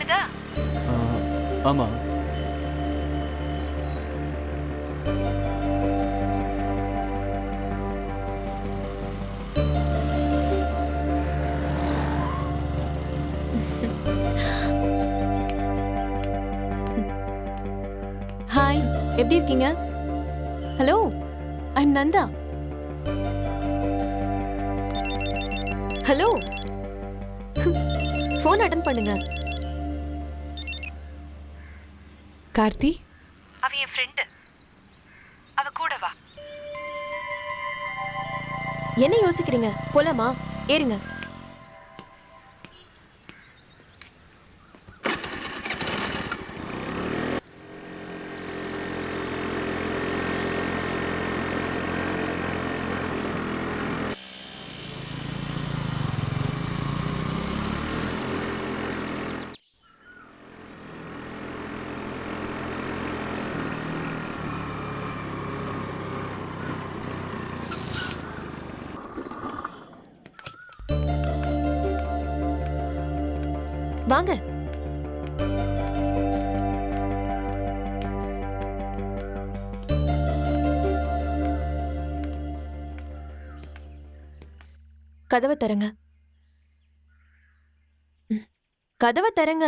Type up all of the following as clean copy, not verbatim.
வருதா? ஆமா. ஹாய், எப்படி இருக்கீங்க? Hello, I'm Nanda. Hello, phone attend பண்ணுங்க. கார்த்தி, அவ என் ஃப்ரெண்ட். அவ கூட வா. என்ன யோசிக்கிறீங்க? போலாமா? ஏறுங்க. வாங்க. கதவை தரங்க. கதவை தரங்க.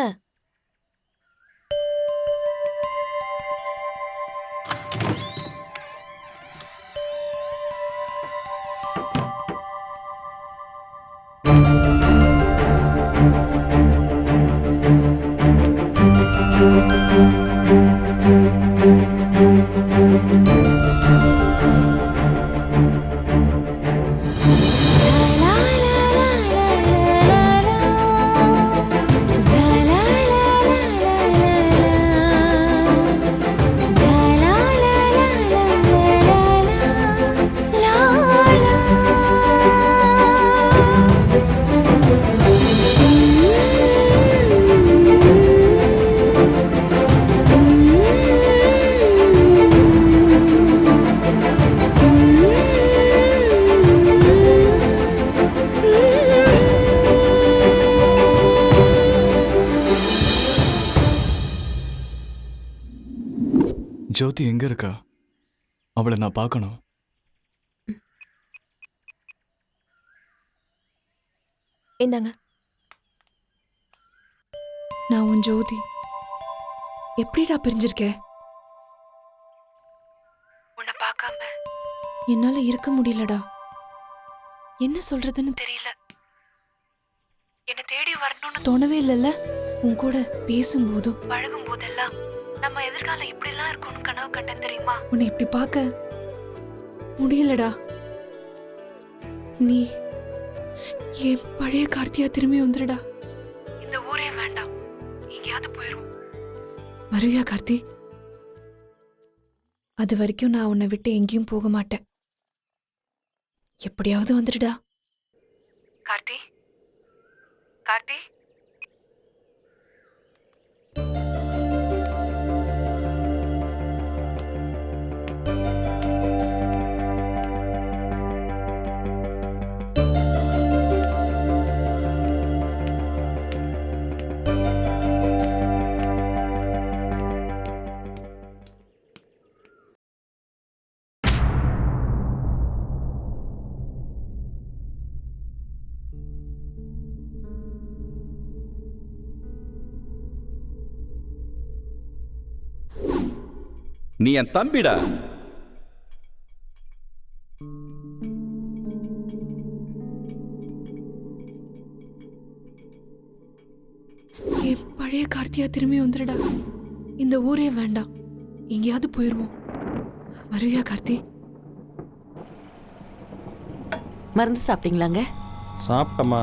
ஜோதி எங்க இருக்கா? அவளை நான் பார்க்கணும். இந்தாங்க. நான் உன் ஜோதி. எப்படிடா பிரிஞ்சிருக்க? உன்னை பார்க்காம என்னால இருக்க முடியலடா. என்ன சொல்றதுன்னு தெரியல. என்ன தேடி வரணும்னு தோணவே இல்லைல்ல. உன் கூட பேசும்போதும் பழகும் போதெல்லாம் நம்ம எதிர்காலம் இப்படிலாம் இருக்கும்னு கனவு கண்டேன் தெரியுமா? உன்னை இப்படி பார்க்க முடியலடா. நீ என் பழைய கார்த்தியா திரும்பி வந்துடுடா. இந்த ஊரே வேண்டாம், எங்கேயாவது போயிரும். வருவியா கார்த்தி? அது வரைக்கும் நான் உன்னை விட்டு எங்கேயும் போக மாட்டேன். எப்படியாவது வந்துடுடா. கார்த்தி, கார்த்தி. நீ என் தம்பிடா. என் பழைய கார்த்தியா திரும்பி வந்துடுடா. இந்த ஊரே வேண்டாம், எங்கேயாவது போயிடுவோம். வருவியா கார்த்தி? மருந்து சாப்பிட்டீங்களாங்க? சாப்பிட்டம்மா.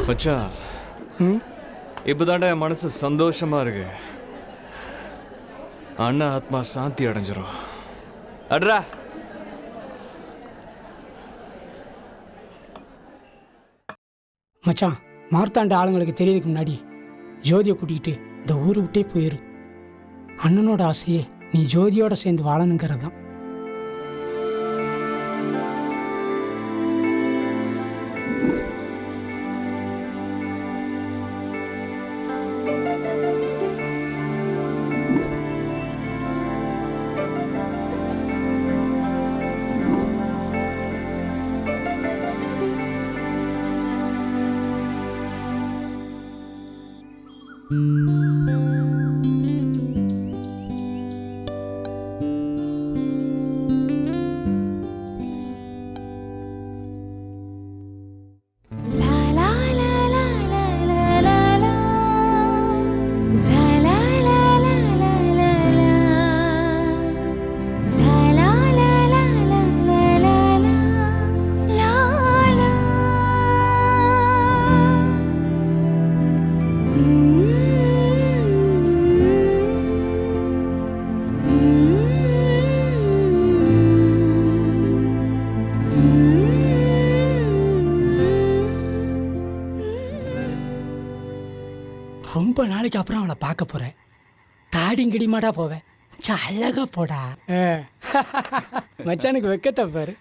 மச்சான் ம் இப்போதாண்டா என் மனசு சந்தோஷமா இருக்கு. அண்ணா ஆத்மா சாந்தி அடைஞ்சிரும். அட்ரா மச்சான், மார்த்தாண்ட ஆளுங்களுக்கு தெரியறதுக்கு முன்னாடி ஜோதியை கூட்டிகிட்டு இந்த ஊரை விட்டே போயிரு. அண்ணனோட ஆசையே நீ ஜோதியோட சேர்ந்து வாழணுங்கிறது தான். ரொம்ப நாளைக்கு அப்புறம் அவளை பார்க்க போகிறேன். தாடிங்கிடிமாடா போவேன். அழகா போடா. மச்சானுக்கு வெக்கத்தை பாரு.